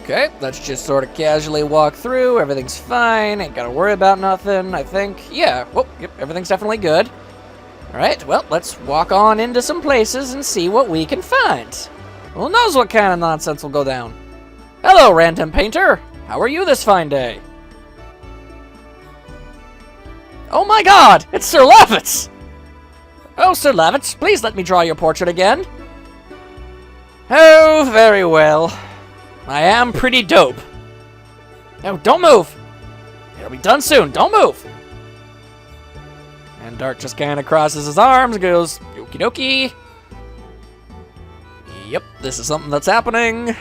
Okay, let's just sort of casually walk through. Everything's fine. Ain't gotta worry about nothing, I think. Yeah, well, yep, everything's definitely good. Alright, well, let's walk on into some places and see what we can find. Who knows what kind of nonsense will go down. Hello, random painter. How are you this fine day? Oh my god, it's Sir Lavish! Oh, Sir Lavish, please let me draw your portrait again. Oh, very well. I am pretty dope. No, don't move. It'll be done soon. Don't move. And Dart just kind of crosses his arms and goes, okie dokie. Yep, this is something that's happening.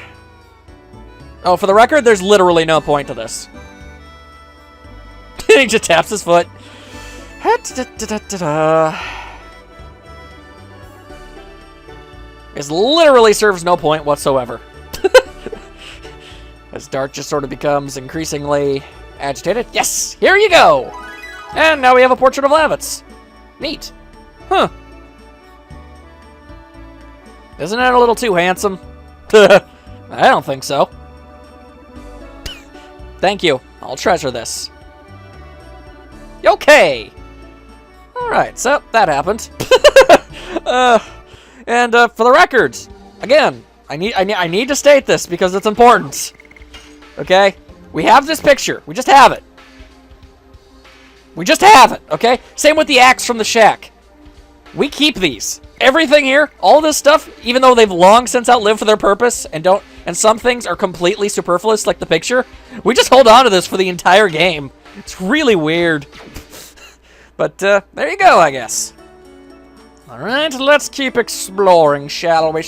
Oh, for the record, there's literally no point to this. He just taps his foot. This literally serves no point whatsoever. As Dart just sort of becomes increasingly agitated. Yes! Here you go! And now we have a portrait of Lavish. Neat. Huh. Isn't that a little too handsome? I don't think so. Thank you. I'll treasure this. Okay! Alright, so that happened. And for the record, again, I need to state this because it's important. Okay? We have this picture. We just have it. We just have it, okay? Same with the axe from the shack. We keep these. Everything here, all this stuff, even though they've long since outlived their purpose and some things are completely superfluous, like the picture, we just hold on to this for the entire game. It's really weird. But there you go, I guess. Alright, let's keep exploring, shall we?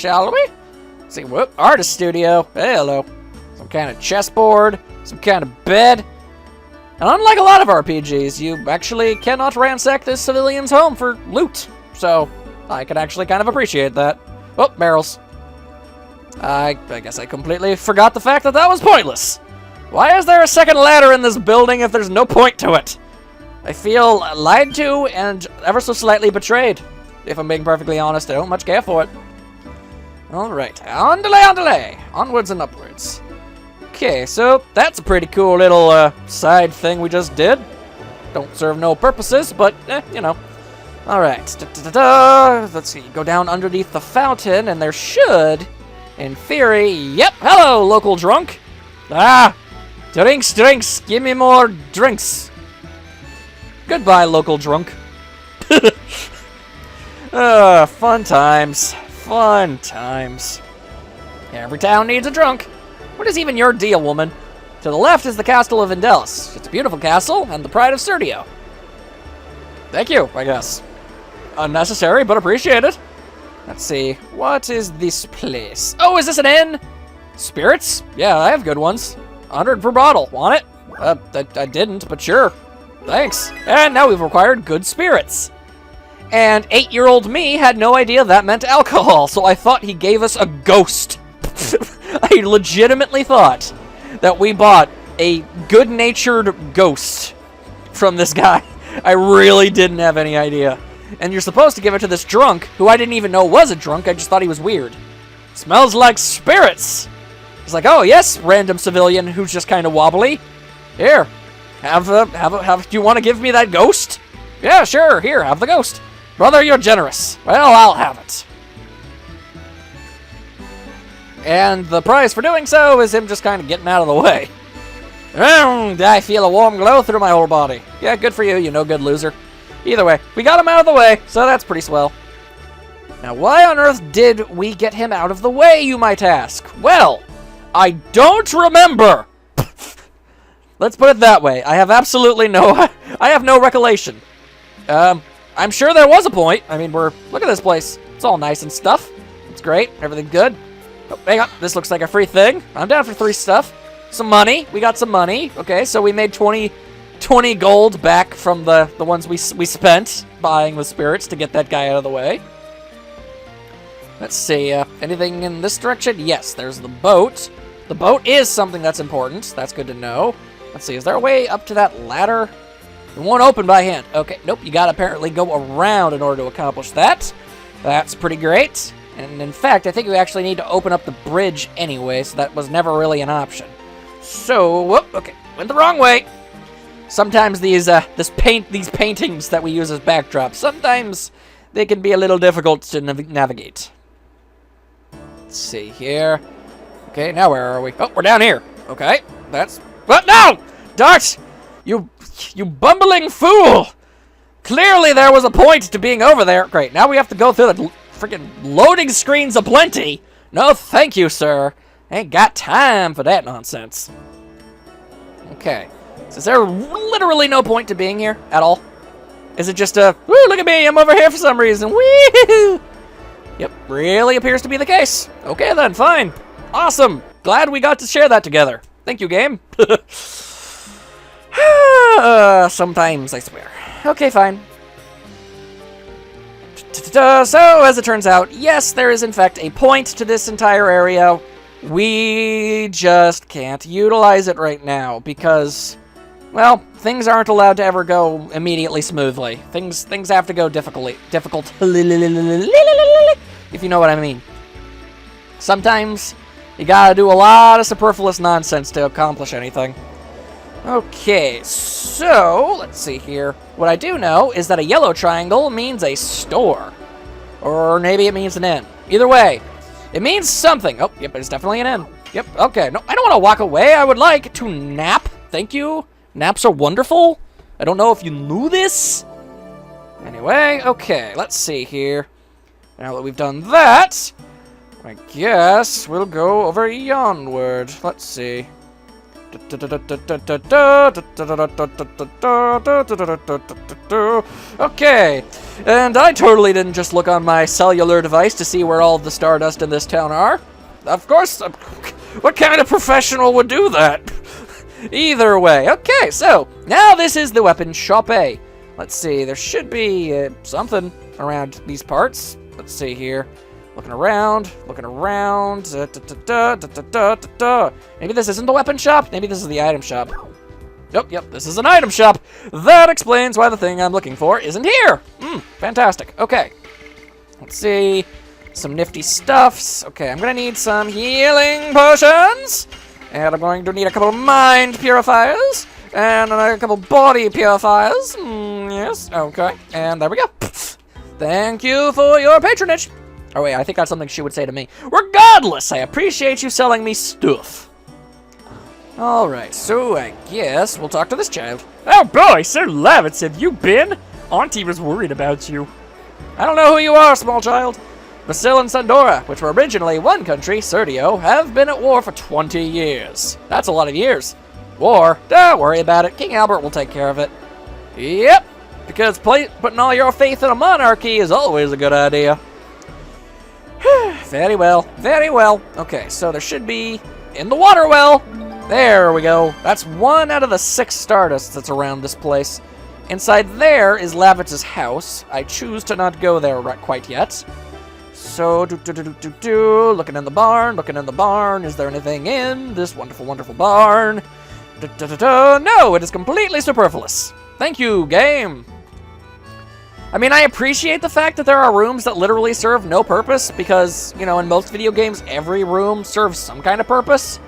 See, whoop, artist studio. Hey, hello. Some kind of chessboard, some kind of bed. And unlike a lot of RPGs, you actually cannot ransack this civilian's home for loot. So, I can actually kind of appreciate that. Oh, barrels. I guess I completely forgot the fact that was pointless. Why is there a second ladder in this building if there's no point to it? I feel lied to and ever so slightly betrayed. If I'm being perfectly honest, I don't much care for it. Alright, on-delay, onwards and upwards. Okay, so that's a pretty cool little side thing we just did. Don't serve no purposes, but, you know. Alright, let's see, go down underneath the fountain, and there should, in theory, yep, hello, local drunk. Ah, drinks, give me more drinks. Goodbye, local drunk. Fun times. Every town needs a drunk. What is even your deal, woman? To the left is the Castle of Indelis. It's a beautiful castle and the pride of Serdio. Thank you, I guess. Unnecessary, but appreciated. Let's see. What is this place? Oh, is this an inn? Spirits? Yeah, I have good ones. 100 per bottle. Want it? I didn't, but sure. Thanks. And now we've acquired good spirits. And 8-year-old me had no idea that meant alcohol, so I thought he gave us a ghost. I legitimately thought that we bought a good-natured ghost from this guy. I really didn't have any idea. And you're supposed to give it to this drunk, who I didn't even know was a drunk, I just thought he was weird. Smells like spirits. He's like, oh yes, random civilian who's just kind of wobbly. Here, do you want to give me that ghost? Yeah, sure, here, have the ghost. Brother, you're generous. Well, I'll have it. And the prize for doing so is him just kind of getting out of the way. I feel a warm glow through my whole body. Yeah, good for you, you no good loser. Either way, we got him out of the way, so that's pretty swell. Now, why on earth did we get him out of the way, you might ask? Well, I don't remember. Let's put it that way. I have absolutely I have no recollection. I'm sure there was a point. I mean, look at this place. It's all nice and stuff. It's great. Everything good. Oh, hang on. This looks like a free thing. I'm down for 3 stuff. Some money. We got some money. Okay, so we made 20 gold back from the ones we spent buying with spirits to get that guy out of the way. Let's see. Anything in this direction? Yes, there's the boat. The boat is something that's important. That's good to know. Let's see. Is there a way up to that ladder? It won't open by hand. Okay, nope, you gotta apparently go around in order to accomplish that. That's pretty great. And in fact, I think we actually need to open up the bridge anyway, so that was never really an option. So, whoop, okay, went the wrong way. Sometimes these paintings that we use as backdrops, sometimes they can be a little difficult to navigate. Let's see here. Okay, now where are we? Oh, we're down here. Okay, that's... What? No! Dart! You bumbling fool! Clearly there was a point to being over there. Great, now we have to go through the freaking loading screens aplenty. No, thank you, sir. Ain't got time for that nonsense. Okay. So is there literally no point to being here at all? Is it just a, woo, look at me, I'm over here for some reason. Woo! Yep, really appears to be the case. Okay then, fine. Awesome. Glad we got to share that together. Thank you, game. Sometimes, I swear. Okay, fine. So, as it turns out, yes, there is in fact a point to this entire area. We just can't utilize it right now because, well, things aren't allowed to ever go immediately smoothly. Things have to go difficult, if you know what I mean. Sometimes you gotta do a lot of superfluous nonsense to accomplish anything. Okay, so, let's see here. What I do know is that a yellow triangle means a store. Or maybe it means an inn. Either way, it means something. Oh, yep, it's definitely an inn. Yep, okay. No, I don't want to walk away. I would like to nap. Thank you. Naps are wonderful. I don't know if you knew this. Anyway, okay, let's see here. Now that we've done that, I guess we'll go over yonward. Let's see. Okay, and I totally didn't just look on my cellular device to see where all of the stardust in this town are. Of course, what kind of professional would do that? Either way, okay, so now this is the weapon shop. Let's see, there should be something around these parts. Let's see here. Looking around. Maybe this isn't the weapon shop. Maybe this is the item shop. Yep, this is an item shop. That explains why the thing I'm looking for isn't here. Fantastic. Okay. Let's see. Some nifty stuffs. Okay, I'm going to need some healing potions. And I'm going to need a couple of mind purifiers. And a couple body purifiers. Yes, okay. And there we go. Thank you for your patronage. Oh wait, I think that's something she would say to me. Regardless, I appreciate you selling me stuff. Alright, so I guess we'll talk to this child. Oh boy, Sir Lavish, have you been? Auntie was worried about you. I don't know who you are, small child. Basil and Sandora, which were originally one country, Serdio, have been at war for 20 years. That's a lot of years. War? Don't worry about it. King Albert will take care of it. Yep, because putting all your faith in a monarchy is always a good idea. Very well, very well. Okay, so there should be in the water well. There we go. That's 1 out of the 6 stardust that's around this place. Inside there is Lavish's house. I choose to not go there quite yet. So, looking in the barn. Is there anything in this wonderful, wonderful barn? No, it is completely superfluous. Thank you, game. I mean, I appreciate the fact that there are rooms that literally serve no purpose because, you know, in most video games, every room serves some kind of purpose.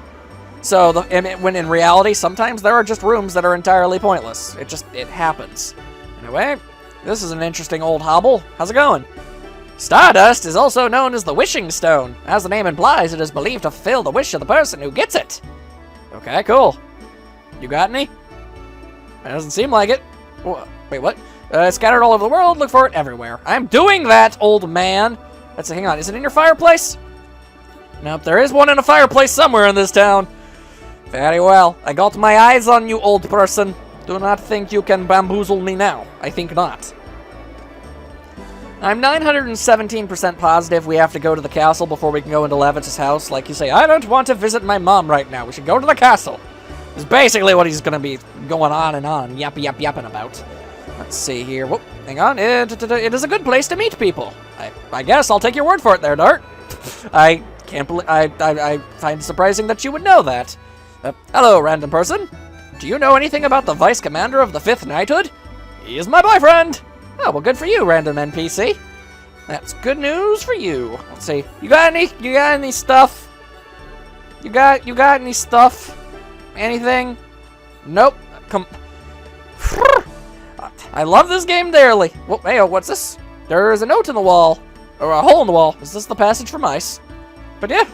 So, when in reality, sometimes there are just rooms that are entirely pointless. It happens. Anyway, this is an interesting old hovel. How's it going? Stardust is also known as the Wishing Stone. As the name implies, it is believed to fulfill the wish of the person who gets it. Okay, cool. You got any? It doesn't seem like it. Wait, what? Scattered all over the world, look for it everywhere. I'm doing that, old man. Hang on, is it in your fireplace? Nope, there is one in a fireplace somewhere in this town. Very well, I got my eyes on you, old person. Do not think you can bamboozle me now. I think not. I'm 917% positive we have to go to the castle before we can go into Lavish's house. Like you say, I don't want to visit my mom right now. We should go to the castle. Is basically what he's going to be going on and on, yapping about. Let's see here. Whoop, hang on. It is a good place to meet people. I guess I'll take your word for it there, Dart. I can't believe... I find it surprising that you would know that. Hello, random person. Do you know anything about the Vice Commander of the 5th Knighthood? He is my boyfriend. Oh, well, good for you, random NPC. That's good news for you. Let's see. You got any stuff? You got any stuff? Anything? Nope. Come. I love this game dearly. Well, hey, what's this? There is a note in the wall. Or a hole in the wall. Is this the passage for mice? But yeah.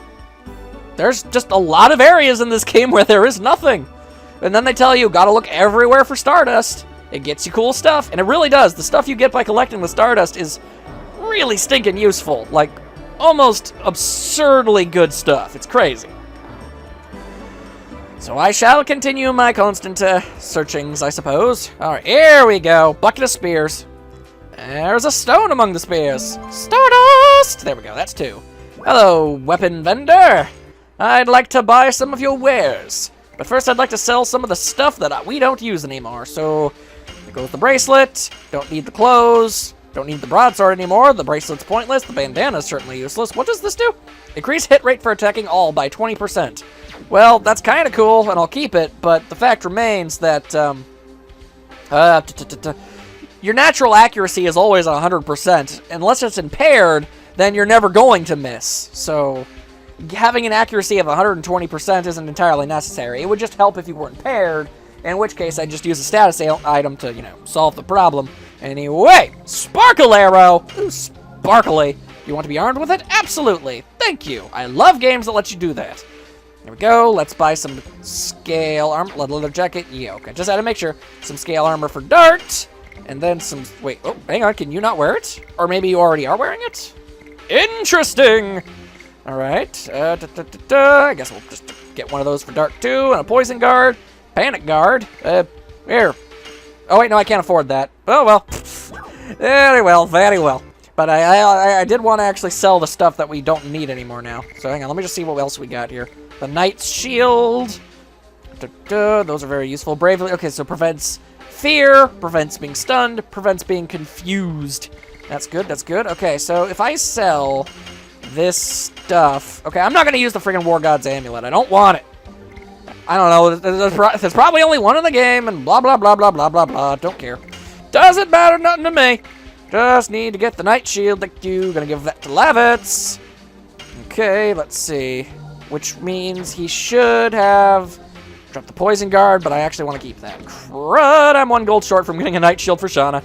There's just a lot of areas in this game where there is nothing. And then they tell you, gotta look everywhere for Stardust. It gets you cool stuff. And it really does. The stuff you get by collecting the Stardust is really stinking useful. Like, almost absurdly good stuff. It's crazy. So I shall continue my constant searchings, I suppose. Alright, here we go. Bucket of spears. There's a stone among the spears. Stardust! There we go, that's 2. Hello, weapon vendor. I'd like to buy some of your wares. But first I'd like to sell some of the stuff that we don't use anymore. So, there goes the bracelet. Don't need the clothes. Don't need the broadsword anymore. The bracelet's pointless. The bandana's certainly useless. What does this do? Increase hit rate for attacking all by 20%. Well, that's kind of cool, and I'll keep it, but the fact remains that, your natural accuracy is always 100%. Unless it's impaired, then you're never going to miss. So, having an accuracy of 120% isn't entirely necessary. It would just help if you were impaired, in which case I'd just use a status item to, solve the problem. Anyway, Sparkle Arrow! Ooh, sparkly. You want to be armed with it? Absolutely. Thank you. I love games that let you do that. There we go. Let's buy some scale armor. Leather jacket. Yeah, okay. Just had to make sure. Some scale armor for Dart. And then some... Wait. Oh, hang on. Can you not wear it? Or maybe you already are wearing it? Interesting. All right. I guess we'll just get one of those for Dart too. And a poison guard. Panic guard. Here. Oh, wait. No, I can't afford that. Oh, well. Very well. Very well. But I did want to actually sell the stuff that we don't need anymore now. So hang on, let me just see what else we got here. The Knight's Shield. Those are very useful. Bravely. Okay, so prevents fear, prevents being stunned, prevents being confused. That's good, that's good. Okay, so if I sell this stuff... Okay, I'm not going to use the freaking War God's Amulet. I don't want it. I don't know. There's probably only one in the game, and blah, blah, blah, blah, blah, blah, blah. Don't care. Doesn't matter nothing to me. Just need to get the Night Shield. Thank you. Gonna give that to Lavitz. Okay, let's see. Which means he should have dropped the Poison Guard, but I actually want to keep that. Crud, I'm 1 gold short from getting a Night Shield for Shauna.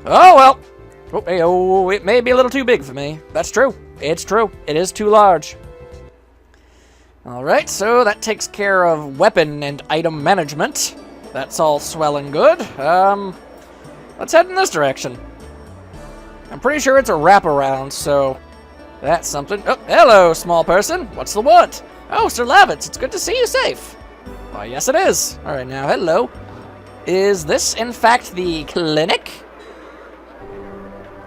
Oh, well. Oh, hey, oh, it may be a little too big for me. That's true. It's true. It is too large. Alright, so that takes care of weapon and item management. That's all swell and good. Let's head in this direction. I'm pretty sure it's a wraparound, so that's something. Oh, hello, small person. What's the what? Oh, Sir Lavitz, it's good to see you safe. Why, yes it is. All right, now, hello. Is this, in fact, the clinic?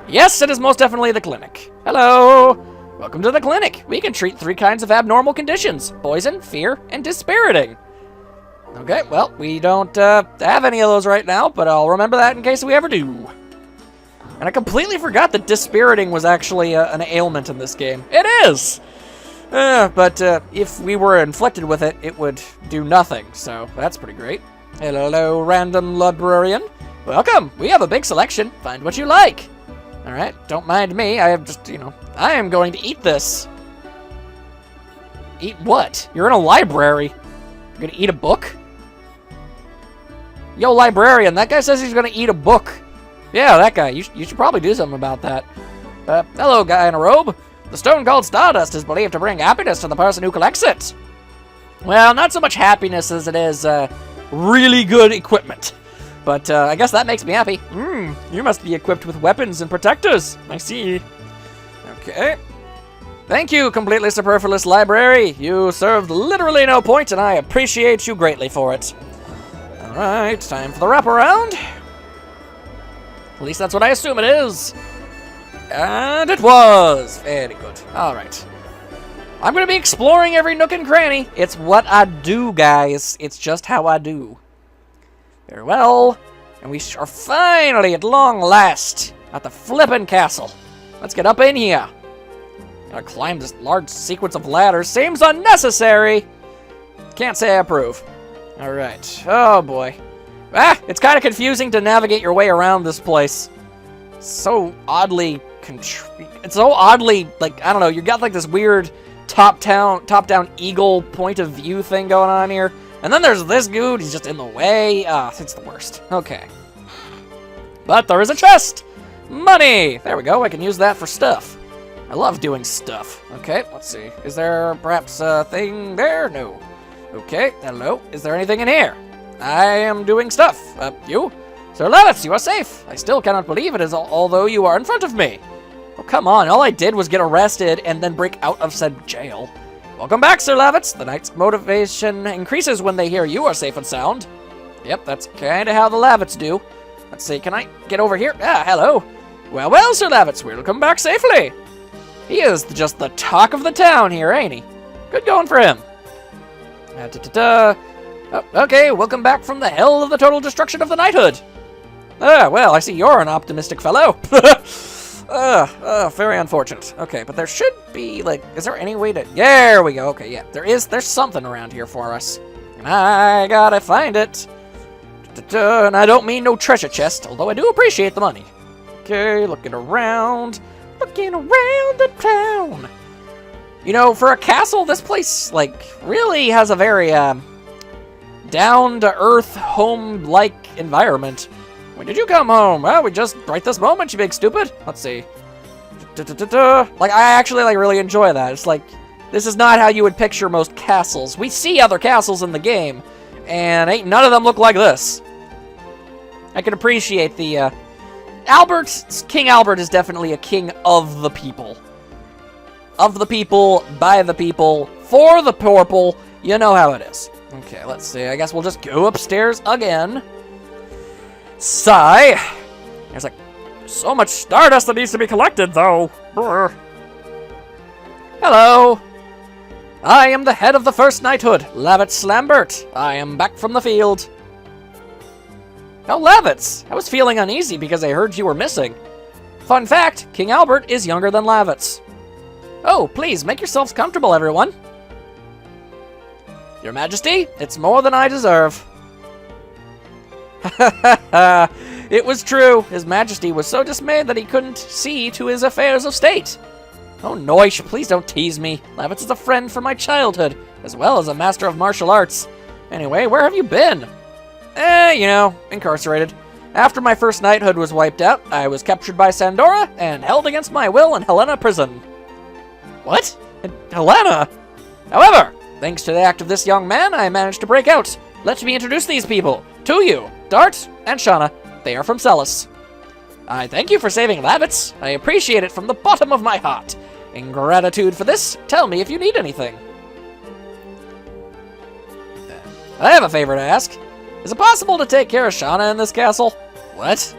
Yes, it is most definitely the clinic. Hello. Welcome to the clinic. We can treat 3 kinds of abnormal conditions: poison, fear, and dispiriting. Okay, well, we don't have any of those right now, but I'll remember that in case we ever do. And I completely forgot that dispiriting was actually an ailment in this game. It is! But if we were inflicted with it, it would do nothing, so that's pretty great. Hello, random librarian. Welcome! We have a big selection. Find what you like. Alright, don't mind me. I have just, I am going to eat this. Eat what? You're in a library. You're gonna eat a book? Yo, librarian, that guy says he's gonna eat a book. Yeah, that guy. You should probably do something about that. Hello, guy in a robe. The stone called Stardust is believed to bring happiness to the person who collects it. Well, not so much happiness as it is really good equipment. But I guess that makes me happy. You must be equipped with weapons and protectors. I see. Okay. Thank you, completely superfluous library. You served literally no point, and I appreciate you greatly for it. Alright, time for the wraparound. At least that's what I assume it is. And it was. Very good. Alright. I'm going to be exploring every nook and cranny. It's what I do, guys. It's just how I do. Very well. And we are finally, at long last, at the flippin' castle. Let's get up in here. Gotta climb this large sequence of ladders. Seems unnecessary. Can't say I approve. Alright. Oh, boy. It's kind of confusing to navigate your way around this place. So oddly it's so oddly, like, I don't know, you got like this weird top-down eagle point of view thing going on here. And then there's this dude, he's just in the way. It's the worst. Okay. But there is a chest! Money! There we go, I can use that for stuff. I love doing stuff. Okay, let's see. Is there perhaps a thing there? No. Okay, hello. Is there anything in here? I am doing stuff. You? Sir Lavish, you are safe. I still cannot believe it, although you are in front of me. Oh, come on. All I did was get arrested and then break out of said jail. Welcome back, Sir Lavish. The knight's motivation increases when they hear you are safe and sound. Yep, that's kind of how the Lavish do. Let's see, can I get over here? Ah, hello. Well, well, Sir Lavish, we'll come back safely. He is just the talk of the town here, ain't he? Good going for him. Oh, okay, welcome back from the hell of the total destruction of the knighthood. Ah, well, I see you're an optimistic fellow. Very unfortunate. Okay, but there should be, like, is there any way to... There we go. Okay, yeah, there's something around here for us. And I gotta find it. And I don't mean no treasure chest, although I do appreciate the money. Okay, looking around the town. You know, for a castle, this place, like, really has a very, down-to-earth, home-like environment. When did you come home? Well, we just right this moment, you big stupid. Let's see. Like, I actually, like, really enjoy that. It's like, this is not how you would picture most castles. We see other castles in the game, and ain't none of them look like this. I can appreciate the, King Albert is definitely a king of the people. Of the people, by the people, for the purple. You know how it is. Okay, let's see. I guess we'll just go upstairs again. Sigh. There's like so much stardust that needs to be collected, though. Brr. Hello. I am the head of the First Knighthood, Lavish Lambert. I am back from the field. Oh, Lavish. I was feeling uneasy because I heard you were missing. Fun fact, King Albert is younger than Lavish. Oh, please, make yourselves comfortable, everyone. Your Majesty, it's more than I deserve. It was true. His Majesty was so dismayed that he couldn't see to his affairs of state. Oh, Noish, please don't tease me. Lavish is a friend from my childhood, as well as a master of martial arts. Anyway, where have you been? You know, incarcerated. After my first knighthood was wiped out, I was captured by Sandora and held against my will in Helena prison. What? In Helena? However, thanks to the act of this young man, I managed to break out. Let me introduce these people to you, Dart and Shauna. They are from Celis. I thank you for saving Lavish. I appreciate it from the bottom of my heart. In gratitude for this, tell me if you need anything. I have a favor to ask. Is it possible to take care of Shauna in this castle? What?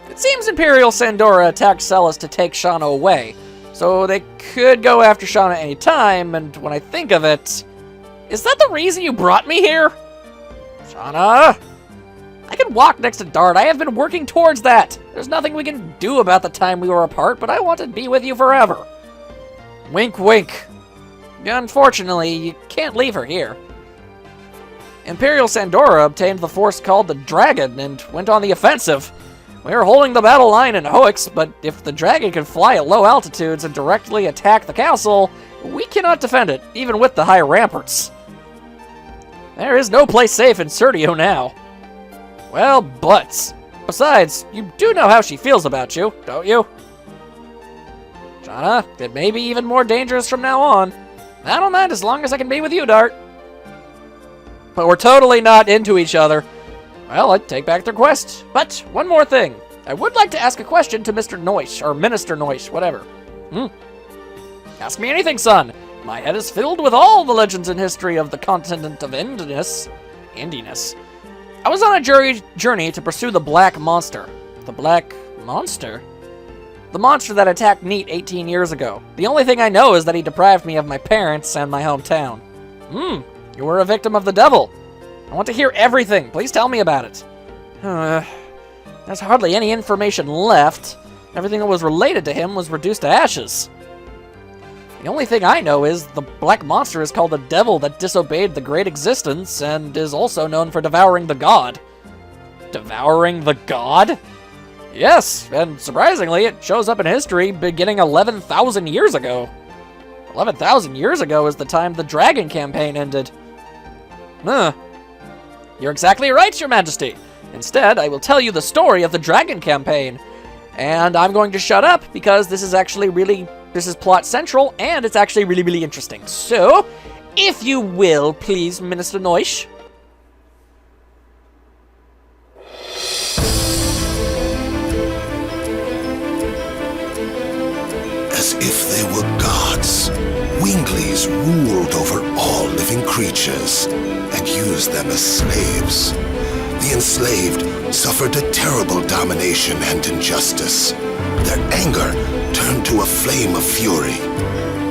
It seems Imperial Sandora attacked Celis to take Shauna away, so they could go after Shauna any time, and when I think of it... Is that the reason you brought me here? Shauna? I can walk next to Dart. I have been working towards that. There's nothing we can do about the time we were apart, but I want to be with you forever. Wink, wink. Unfortunately, you can't leave her here. Imperial Sandora obtained the force called the Dragon and went on the offensive. We are holding the battle line in Hoix, but if the Dragon can fly at low altitudes and directly attack the castle, we cannot defend it, even with the high ramparts. There is no place safe in Serdio now. Well, butts. Besides, you do know how she feels about you, don't you? Shauna, it may be even more dangerous from now on. I don't mind as long as I can be with you, Dart. But we're totally not into each other. Well, I'd take back the request. But, one more thing. I would like to ask a question to Mr. Noish, or Minister Noish, whatever. Ask me anything, son. My head is filled with all the legends and history of the continent of Indelis. I was on a journey to pursue the Black Monster. The Black Monster? The monster that attacked Neat 18 years ago. The only thing I know is that he deprived me of my parents and my hometown. You were a victim of the devil. I want to hear everything. Please tell me about it. There's hardly any information left. Everything that was related to him was reduced to ashes. The only thing I know is the Black Monster is called the devil that disobeyed the Great Existence and is also known for devouring the god. Devouring the god? Yes, and surprisingly, it shows up in history beginning 11,000 years ago. 11,000 years ago is the time the Dragon campaign ended. Huh. You're exactly right, Your Majesty. Instead, I will tell you the story of the Dragon campaign. And I'm going to shut up because this is actually this is plot central, and it's actually really interesting. So, if you will, please, Minister Noish. As if they were gods, Winglies ruled over all living creatures and used them as slaves. The enslaved suffered a terrible domination and injustice. Their anger turned to a flame of fury.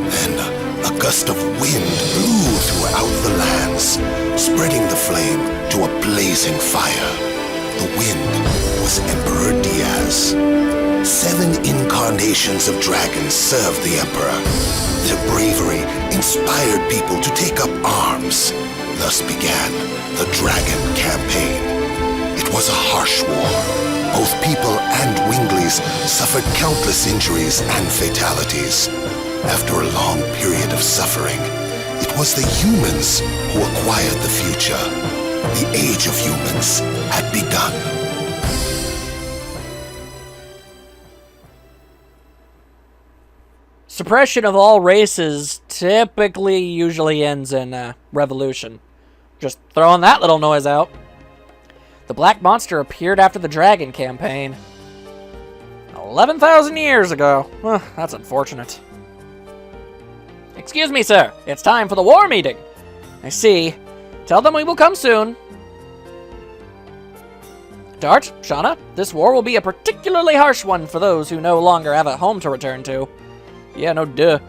Then, a gust of wind blew throughout the lands, spreading the flame to a blazing fire. The wind was Emperor Diaz. 7 incarnations of dragons served the Emperor. Their bravery inspired people to take up arms. Thus began the Dragon campaign. It was a harsh war. Both people and Winglies suffered countless injuries and fatalities. After a long period of suffering, it was the humans who acquired the future. The age of humans had begun. Suppression of all races usually ends in revolution. Just throwing that little noise out. The Black Monster appeared after the Dragon campaign. 11,000 years ago. That's unfortunate. Excuse me, sir. It's time for the war meeting. I see. Tell them we will come soon. Dart, Shauna, this war will be a particularly harsh one for those who no longer have a home to return to. Yeah, no duh.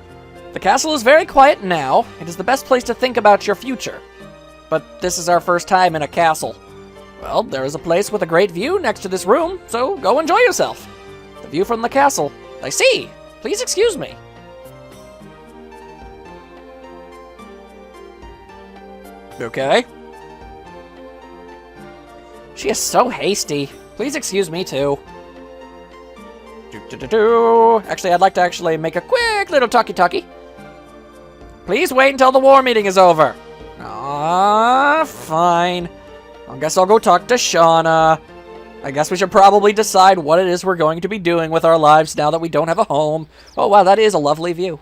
The castle is very quiet now. It is the best place to think about your future. But this is our first time in a castle. Well, there is a place with a great view next to this room, so go enjoy yourself. The view from the castle. I see. Please excuse me. Okay. She is so hasty. Please excuse me, too. Actually, I'd like to make a quick little talkie-talkie. Please wait until the war meeting is over. Ah, fine. I guess I'll go talk to Shauna. I guess we should probably decide what it is we're going to be doing with our lives now that we don't have a home. Oh, wow, that is a lovely view.